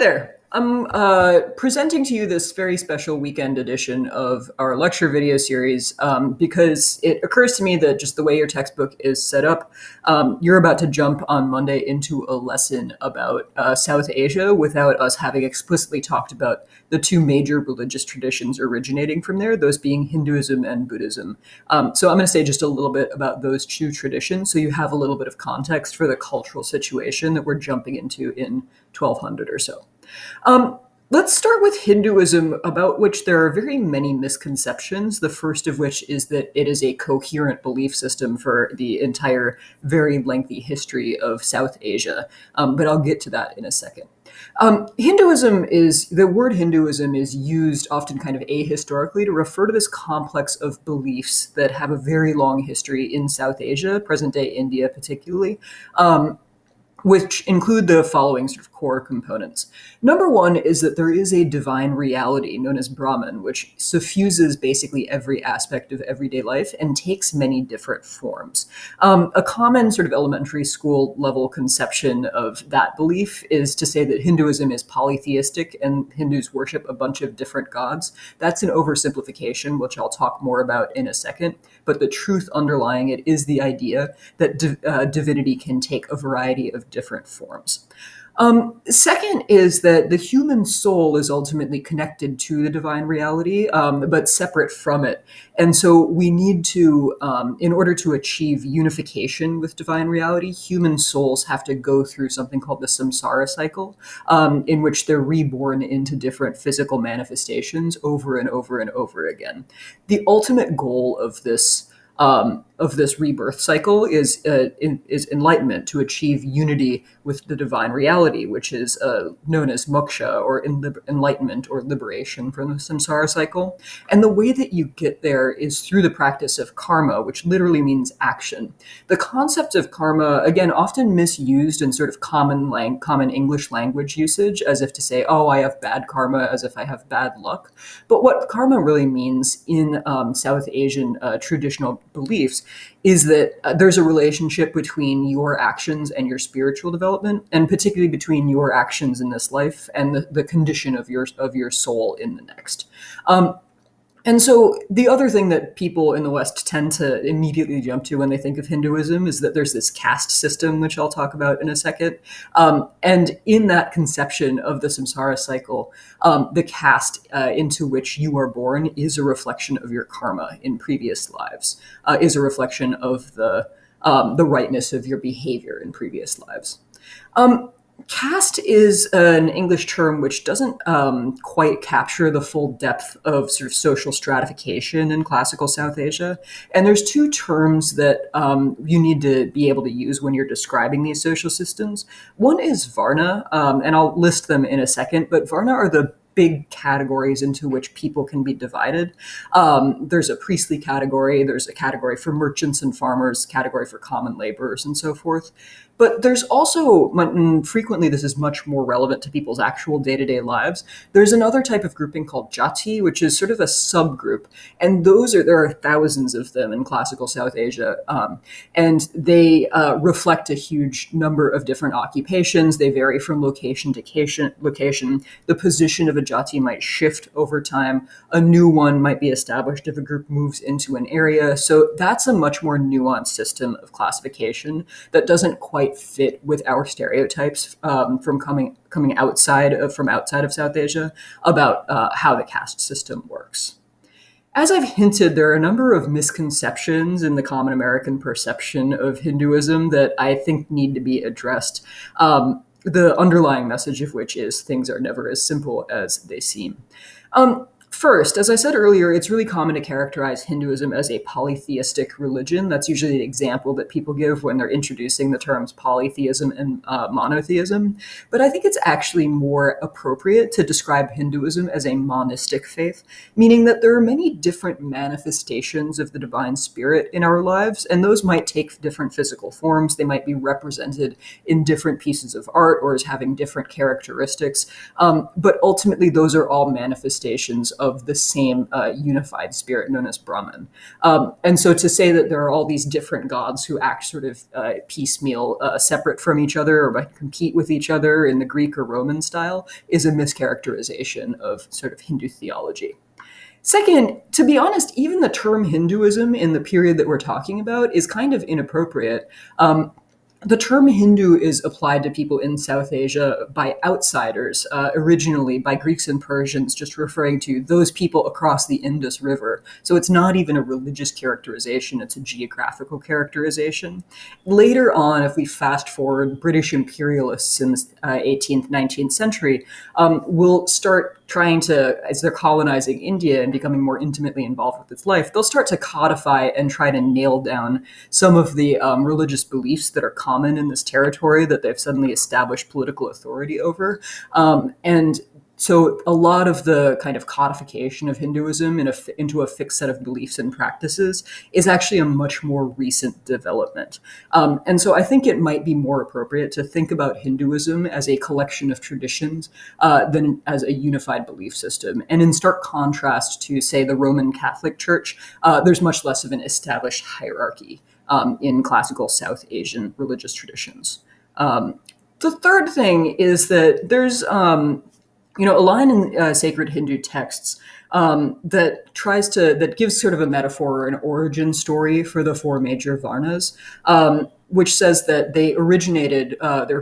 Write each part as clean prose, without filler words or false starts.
there. I'm presenting to you this very special weekend edition of our lecture video series because it occurs to me that just the way your textbook is set up, you're about to jump on Monday into a lesson about South Asia without us having explicitly talked about the two major religious traditions originating from there, those being Hinduism and Buddhism. So I'm going to say just a little bit about those two traditions so you have a little bit of context for the cultural situation that we're jumping into in 1200 or so. Let's start with Hinduism, about which there are very many misconceptions. The first of which is that it is a coherent belief system for the entire very lengthy history of South Asia. But I'll get to that in a second. The word Hinduism is used often kind of ahistorically to refer to this complex of beliefs that have a very long history in South Asia, present day India particularly. Which include the following sort of core components. Number one is that there is a divine reality known as Brahman, which suffuses basically every aspect of everyday life and takes many different forms. A common sort of elementary school level conception of that belief is to say that Hinduism is polytheistic and Hindus worship a bunch of different gods. That's an oversimplification, which I'll talk more about in a second. But the truth underlying it is the idea that divinity can take a variety of different forms. Second is that the human soul is ultimately connected to the divine reality, but separate from it. And so we need to, in order to achieve unification with divine reality, human souls have to go through something called the samsara cycle, in which they're reborn into different physical manifestations over and over and over again. The ultimate goal of this rebirth cycle is enlightenment, to achieve unity with the divine reality, which is known as moksha, or enlightenment or liberation from the samsara cycle. And the way that you get there is through the practice of karma, which literally means action. The concept of karma, again, often misused in sort of common English language usage, as if to say, oh, I have bad karma, as if I have bad luck. But what karma really means in South Asian traditional beliefs is that there's a relationship between your actions and your spiritual development, and particularly between your actions in this life and the condition of your soul in the next. And so the other thing that people in the West tend to immediately jump to when they think of Hinduism is that there's this caste system, which I'll talk about in a second. And in that conception of the samsara cycle, the caste into which you are born is a reflection of your karma in previous lives, is a reflection of the rightness of your behavior in previous lives. Caste is an English term which doesn't quite capture the full depth of sort of social stratification in classical South Asia. And there's two terms that you need to be able to use when you're describing these social systems. One is Varna, and I'll list them in a second, but Varna are the big categories into which people can be divided. There's a priestly category, there's a category for merchants and farmers, category for common laborers, and so forth. But there's also, and frequently this is much more relevant to people's actual day-to-day lives, there's another type of grouping called jati, which is sort of a subgroup. And there are thousands of them in classical South Asia. And they reflect a huge number of different occupations. They vary from location to location. The position of a jati might shift over time. A new one might be established if a group moves into an area. So that's a much more nuanced system of classification that doesn't quite fit with our stereotypes from coming outside of South Asia about how the caste system works. As I've hinted, there are a number of misconceptions in the common American perception of Hinduism that I think need to be addressed. The underlying message of which is things are never as simple as they seem. First, as I said earlier, it's really common to characterize Hinduism as a polytheistic religion. That's usually the example that people give when they're introducing the terms polytheism and monotheism. But I think it's actually more appropriate to describe Hinduism as a monistic faith, meaning that there are many different manifestations of the divine spirit in our lives, and those might take different physical forms. They might be represented in different pieces of art or as having different characteristics. But ultimately, those are all manifestations of of the same unified spirit known as Brahman. And so to say that there are all these different gods who act sort of piecemeal, separate from each other, or might compete with each other in the Greek or Roman style, is a mischaracterization of sort of Hindu theology. Second, to be honest, even the term Hinduism in the period that we're talking about is kind of inappropriate. The term Hindu is applied to people in South Asia by outsiders, originally by Greeks and Persians, just referring to those people across the Indus River. So it's not even a religious characterization, it's a geographical characterization. Later on, if we fast forward, British imperialists in the 18th, 19th century will start trying to, as they're colonizing India and becoming more intimately involved with its life, they'll start to codify and try to nail down some of the religious beliefs that are common in this territory that they've suddenly established political authority over. And so a lot of the kind of codification of Hinduism into a fixed set of beliefs and practices is actually a much more recent development. And so I think it might be more appropriate to think about Hinduism as a collection of traditions than as a unified belief system. And in stark contrast to, say, the Roman Catholic Church, there's much less of an established hierarchy in classical South Asian religious traditions. The third thing is that there's a line in sacred Hindu texts that gives sort of a metaphor or an origin story for the four major varnas, which says that they originated,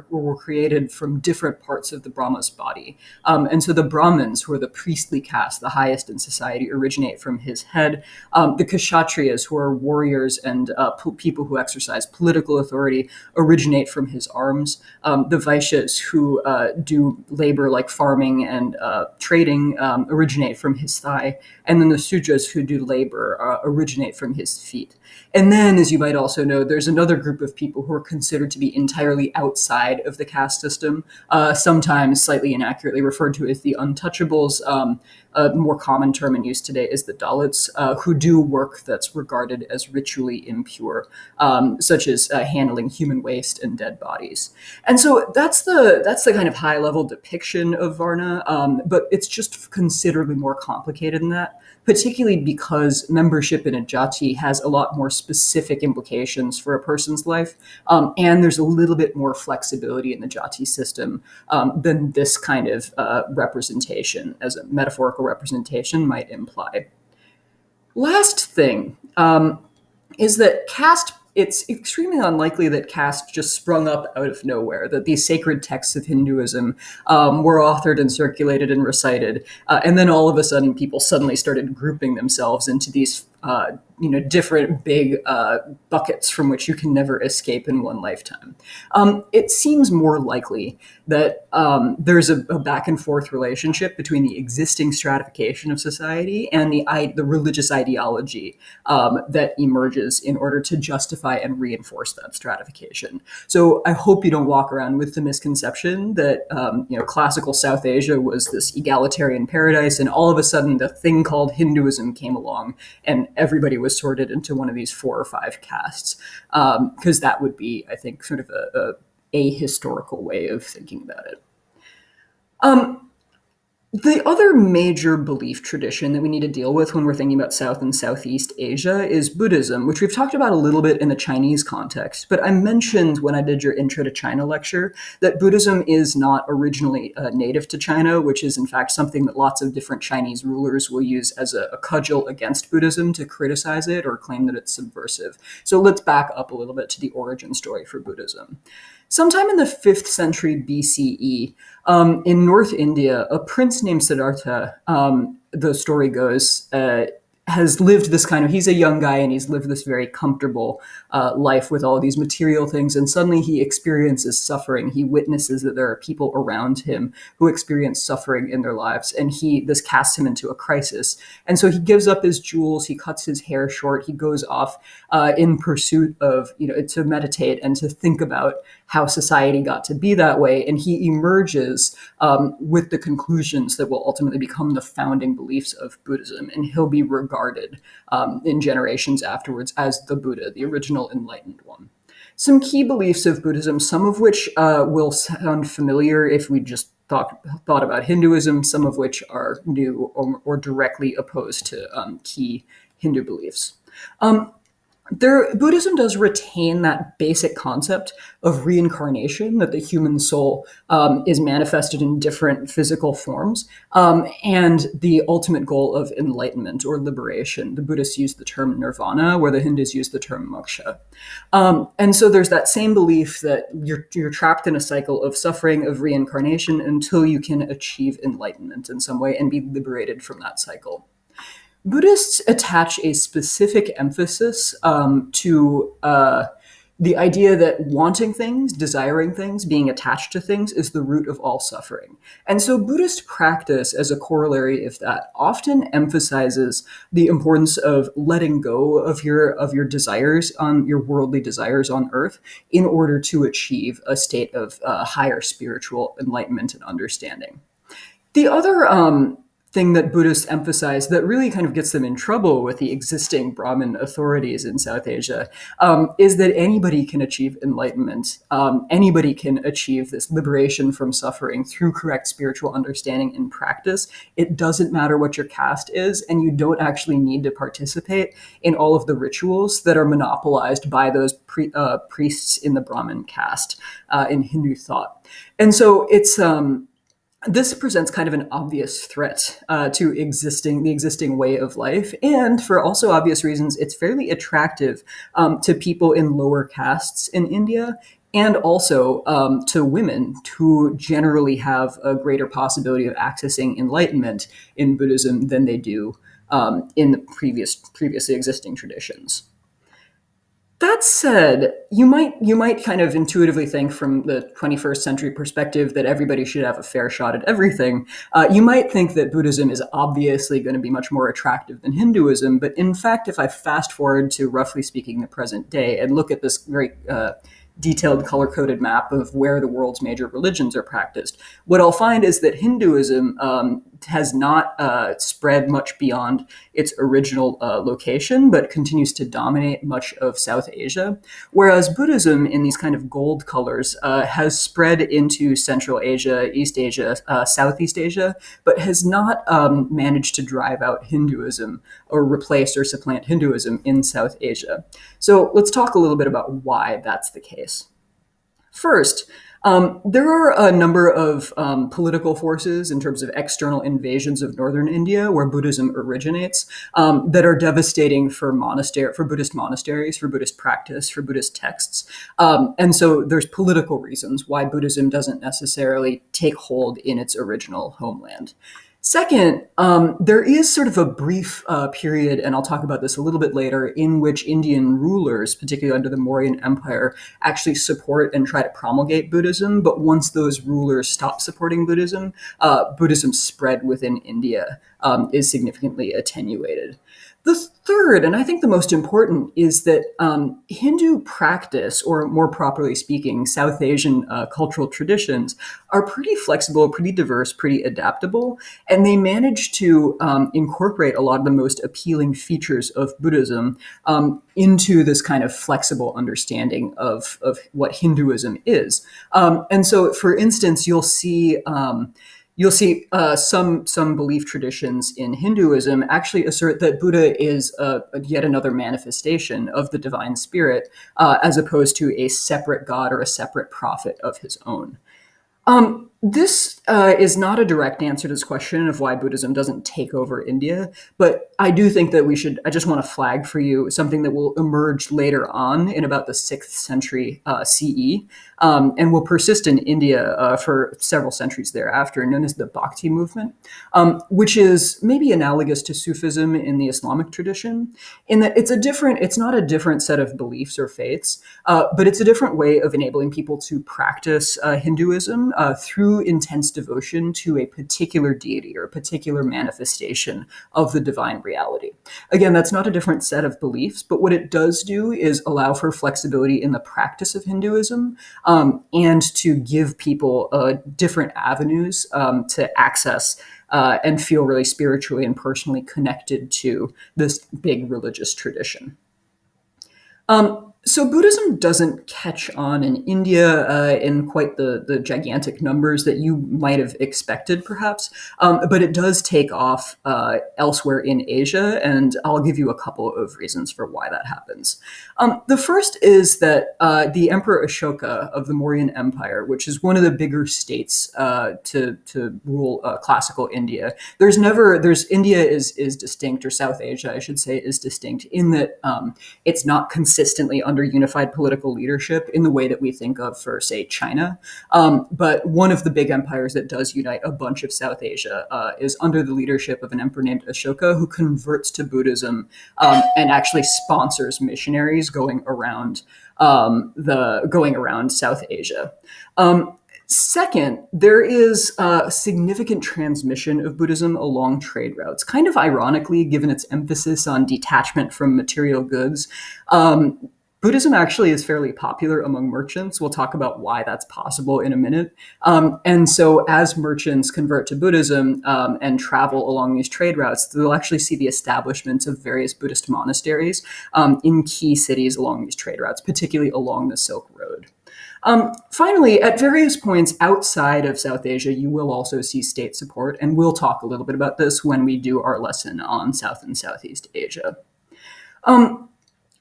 were created from different parts of the Brahma's body. And so the Brahmins, who are the priestly caste, the highest in society, originate from his head. The Kshatriyas, who are warriors and people who exercise political authority, originate from his arms. The Vaishyas, who do labor like farming and trading, originate from his thigh. And then the Sudras, who do labor, originate from his feet. And then, as you might also know, there's another group of people who are considered to be entirely outside of the caste system, sometimes slightly inaccurately referred to as the untouchables. A more common term in use today is the Dalits, who do work that's regarded as ritually impure, such as handling human waste and dead bodies. And so that's the kind of high level depiction of Varna, but it's just considerably more complicated than that, particularly because membership in a jati has a lot more specific implications for a person's life, and there's a little bit more flexibility in the jati system than this kind of representation, as a metaphorical representation, might imply. Last thing is that caste, it's extremely unlikely that caste just sprung up out of nowhere, that these sacred texts of Hinduism were authored and circulated and recited, and then all of a sudden people suddenly started grouping themselves into these different big buckets from which you can never escape in one lifetime. It seems more likely that there's a back and forth relationship between the existing stratification of society and the religious ideology that emerges in order to justify and reinforce that stratification. So I hope you don't walk around with the misconception that classical South Asia was this egalitarian paradise, and all of a sudden the thing called Hinduism came along and everybody was sorted into one of these 4 or 5 castes, because that would be, I think, sort of a ahistorical way of thinking about it. The other major belief tradition that we need to deal with when we're thinking about South and Southeast Asia is Buddhism, which we've talked about a little bit in the Chinese context. But I mentioned when I did your Intro to China lecture that Buddhism is not originally native to China, which is in fact something that lots of different Chinese rulers will use as a cudgel against Buddhism to criticize it or claim that it's subversive. So let's back up a little bit to the origin story for Buddhism. Sometime in the 5th century BCE, in North India, a prince named Siddhartha, the story goes, has lived this he's a young guy and he's lived this very comfortable life with all of these material things, and suddenly he experiences suffering. He witnesses that there are people around him who experience suffering in their lives, and this casts him into a crisis. And so he gives up his jewels, he cuts his hair short, he goes off in pursuit of, to meditate and to think about how society got to be that way, and he emerges with the conclusions that will ultimately become the founding beliefs of Buddhism, and he'll be regarded in generations afterwards as the Buddha, the original enlightened one. Some key beliefs of Buddhism, some of which will sound familiar if we just thought about Hinduism, some of which are new or directly opposed to key Hindu beliefs. Buddhism does retain that basic concept of reincarnation, that the human soul is manifested in different physical forms, and the ultimate goal of enlightenment or liberation. The Buddhists use the term nirvana, where the Hindus use the term moksha. And so there's that same belief that you're trapped in a cycle of suffering, of reincarnation, until you can achieve enlightenment in some way and be liberated from that cycle. Buddhists attach a specific emphasis to the idea that wanting things, desiring things, being attached to things is the root of all suffering. And so Buddhist practice, as a corollary of that, often emphasizes the importance of letting go of your desires, on your worldly desires on earth, in order to achieve a state of higher spiritual enlightenment and understanding. The other thing that Buddhists emphasize that really kind of gets them in trouble with the existing Brahmin authorities in South Asia is that anybody can achieve enlightenment. Anybody can achieve this liberation from suffering through correct spiritual understanding and practice. It doesn't matter what your caste is, and you don't actually need to participate in all of the rituals that are monopolized by those priests in the Brahmin caste in Hindu thought. And so this presents kind of an obvious threat to the existing way of life, and for also obvious reasons, it's fairly attractive to people in lower castes in India, and also to women who generally have a greater possibility of accessing enlightenment in Buddhism than they do in the previously existing traditions. That said, you might kind of intuitively think from the 21st century perspective that everybody should have a fair shot at everything. You might think that Buddhism is obviously going to be much more attractive than Hinduism, but in fact, if I fast forward to roughly speaking the present day and look at this very detailed color-coded map of where the world's major religions are practiced, what I'll find is that Hinduism has not spread much beyond its original location, but continues to dominate much of South Asia, whereas Buddhism, in these kind of gold colors, has spread into Central Asia, East Asia, Southeast Asia, but has not managed to drive out Hinduism or replace or supplant Hinduism in South Asia. So let's talk a little bit about why that's the case. First, there are a number of political forces in terms of external invasions of northern India, where Buddhism originates, that are devastating for Buddhist monasteries, for Buddhist practice, for Buddhist texts. And so there's political reasons why Buddhism doesn't necessarily take hold in its original homeland. Second, there is sort of a brief period, and I'll talk about this a little bit later, in which Indian rulers, particularly under the Mauryan Empire, actually support and try to promulgate Buddhism. But once those rulers stop supporting Buddhism, Buddhism's spread within India is significantly attenuated. The third, and I think the most important, is that Hindu practice, or more properly speaking, South Asian cultural traditions, are pretty flexible, pretty diverse, pretty adaptable, and they manage to incorporate a lot of the most appealing features of Buddhism into this kind of flexible understanding of what Hinduism is. And so, for instance, you'll see some belief traditions in Hinduism actually assert that Buddha is yet another manifestation of the divine spirit, as opposed to a separate god or a separate prophet of his own. This is not a direct answer to this question of why Buddhism doesn't take over India, but I do think that I just want to flag for you something that will emerge later on in about the 6th century CE, and will persist in India for several centuries thereafter, known as the Bhakti movement, which is maybe analogous to Sufism in the Islamic tradition, in that it's not a different set of beliefs or faiths, but it's a different way of enabling people to practice Hinduism through intense devotion to a particular deity or a particular manifestation of the divine reality. Again, that's not a different set of beliefs, but what it does do is allow for flexibility in the practice of Hinduism, and to give people different avenues to access and feel really spiritually and personally connected to this big religious tradition. So Buddhism doesn't catch on in India in quite the gigantic numbers that you might have expected, perhaps, but it does take off elsewhere in Asia, and I'll give you a couple of reasons for why that happens. The first is that the Emperor Ashoka of the Mauryan Empire, which is one of the bigger states to rule classical India, there's India is distinct, or South Asia, I should say, is distinct in that it's not consistently under unified political leadership in the way that we think of for, say, China. But one of the big empires that does unite a bunch of South Asia is under the leadership of an emperor named Ashoka, who converts to Buddhism and actually sponsors missionaries going around South Asia. Second, there is a significant transmission of Buddhism along trade routes, kind of ironically, given its emphasis on detachment from material goods. Buddhism actually is fairly popular among merchants. We'll talk about why that's possible in a minute. And so, as merchants convert to Buddhism and travel along these trade routes, they'll actually see the establishments of various Buddhist monasteries in key cities along these trade routes, particularly along the Silk Road. Finally, at various points outside of South Asia, you will also see state support, and we'll talk a little bit about this when we do our lesson on South and Southeast Asia.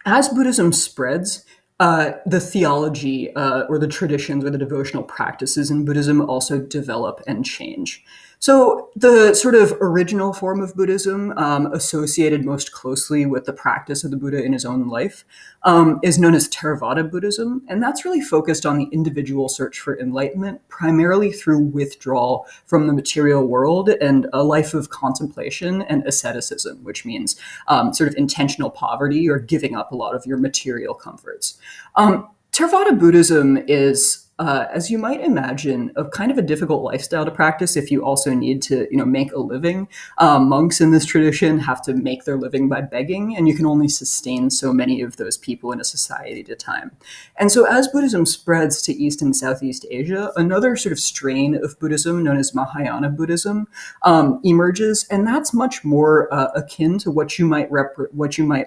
As Buddhism spreads, the theology or the traditions or the devotional practices in Buddhism also develop and change. So the sort of original form of Buddhism, associated most closely with the practice of the Buddha in his own life, is known as Theravada Buddhism, and that's really focused on the individual search for enlightenment, primarily through withdrawal from the material world and a life of contemplation and asceticism, which means sort of intentional poverty or giving up a lot of your material comforts. Theravada Buddhism is, as you might imagine, a kind of a difficult lifestyle to practice if you also need to, make a living. Monks in this tradition have to make their living by begging, and you can only sustain so many of those people in a society at a time. And so as Buddhism spreads to East and Southeast Asia, another sort of strain of Buddhism known as Mahayana Buddhism emerges, and that's much more akin to what you might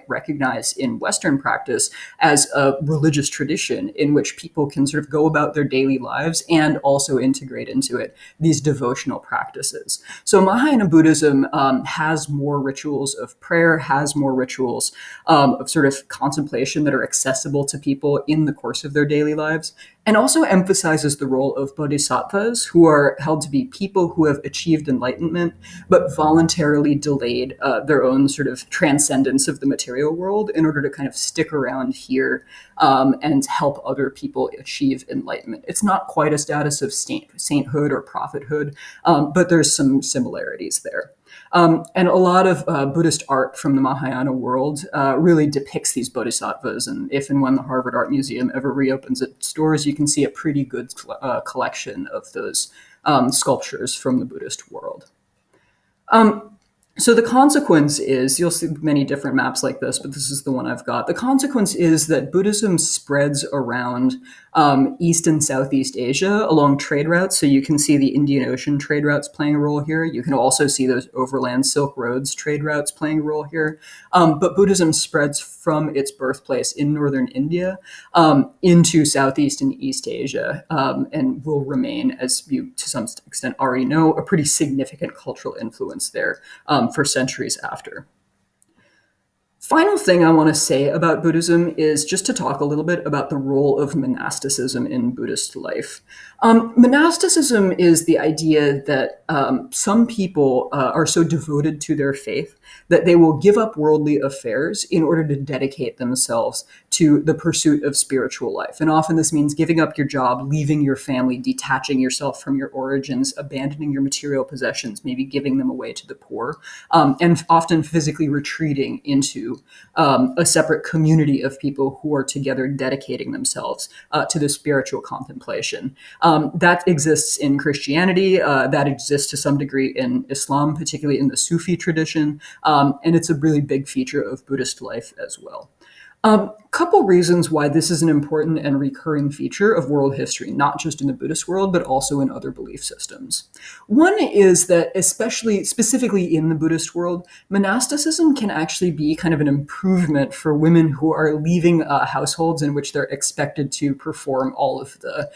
recognize in Western practice as a religious tradition in which people can sort of go about their daily lives and also integrate into it these devotional practices. So Mahayana Buddhism has more rituals of prayer, has more rituals of sort of contemplation that are accessible to people in the course of their daily lives, and also emphasizes the role of bodhisattvas, who are held to be people who have achieved enlightenment but voluntarily delayed their own sort of transcendence of the material world in order to kind of stick around here and help other people achieve enlightenment. It's not quite a status of sainthood or prophethood, but there's some similarities there. And a lot of Buddhist art from the Mahayana world really depicts these bodhisattvas. And if and when the Harvard Art Museum ever reopens its doors, you can see a pretty good collection of those sculptures from the Buddhist world. So the consequence is, you'll see many different maps like this, but this is the one I've got. The consequence is that Buddhism spreads around East and Southeast Asia along trade routes. So you can see the Indian Ocean trade routes playing a role here. You can also see those overland Silk Roads trade routes playing a role here. But Buddhism spreads from its birthplace in northern India into Southeast and East Asia, and will remain, as you to some extent already know, a pretty significant cultural influence there for centuries after. Final thing I want to say about Buddhism is just to talk a little bit about the role of monasticism in Buddhist life. Monasticism is the idea that some people are so devoted to their faith that they will give up worldly affairs in order to dedicate themselves to the pursuit of spiritual life. And often this means giving up your job, leaving your family, detaching yourself from your origins, abandoning your material possessions, maybe giving them away to the poor, and often physically retreating into a separate community of people who are together dedicating themselves to the spiritual contemplation. That exists in Christianity, that exists to some degree in Islam, particularly in the Sufi tradition, and it's a really big feature of Buddhist life as well. Couple reasons why this is an important and recurring feature of world history, not just in the Buddhist world, but also in other belief systems. One is that, especially specifically in the Buddhist world, monasticism can actually be kind of an improvement for women who are leaving households in which they're expected to perform all of the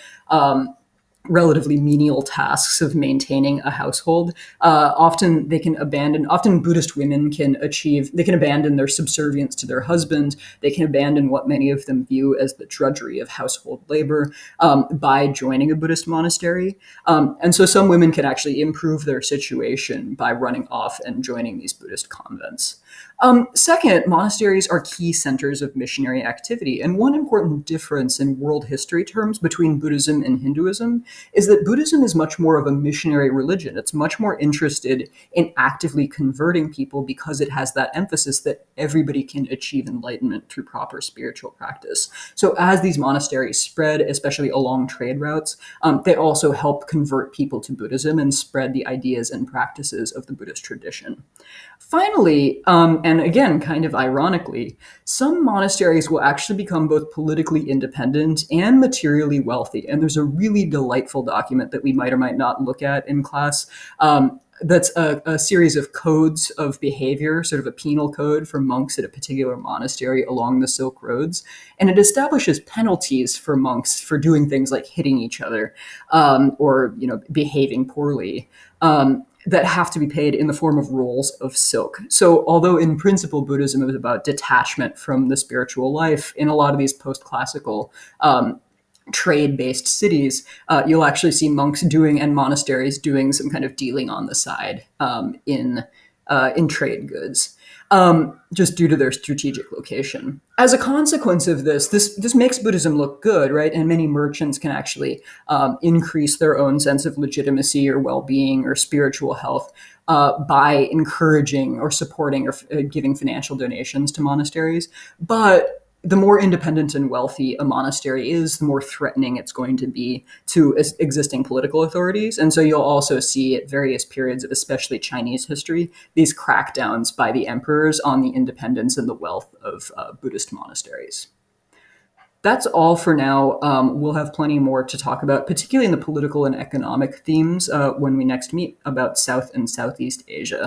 relatively menial tasks of maintaining a household. Often they can abandon, often Buddhist women can achieve, they can abandon their subservience to their husband. They can abandon what many of them view as the drudgery of household labor by joining a Buddhist monastery. And so some women can actually improve their situation by running off and joining these Buddhist convents. Second, monasteries are key centers of missionary activity. And one important difference in world history terms between Buddhism and Hinduism is that Buddhism is much more of a missionary religion. It's much more interested in actively converting people because it has that emphasis that everybody can achieve enlightenment through proper spiritual practice. So as these monasteries spread, especially along trade routes, they also help convert people to Buddhism and spread the ideas and practices of the Buddhist tradition. Finally, and again, kind of ironically, some monasteries will actually become both politically independent and materially wealthy. And there's a really delightful document that we might or might not look at in class. That's a series of codes of behavior, sort of a penal code for monks at a particular monastery along the Silk Roads. And it establishes penalties for monks for doing things like hitting each other or behaving poorly. That have to be paid in the form of rolls of silk. So although in principle Buddhism is about detachment from the spiritual life, in a lot of these post-classical trade-based cities, you'll actually see monks doing and monasteries doing some kind of dealing on the side in trade goods, just due to their strategic location. As a consequence of this makes Buddhism look good, right? And many merchants can actually increase their own sense of legitimacy or well-being or spiritual health by encouraging or supporting or giving financial donations to monasteries. But the more independent and wealthy a monastery is, the more threatening it's going to be to existing political authorities. And so you'll also see at various periods of especially Chinese history, these crackdowns by the emperors on the independence and the wealth of Buddhist monasteries. That's all for now. We'll have plenty more to talk about, particularly in the political and economic themes when we next meet about South and Southeast Asia.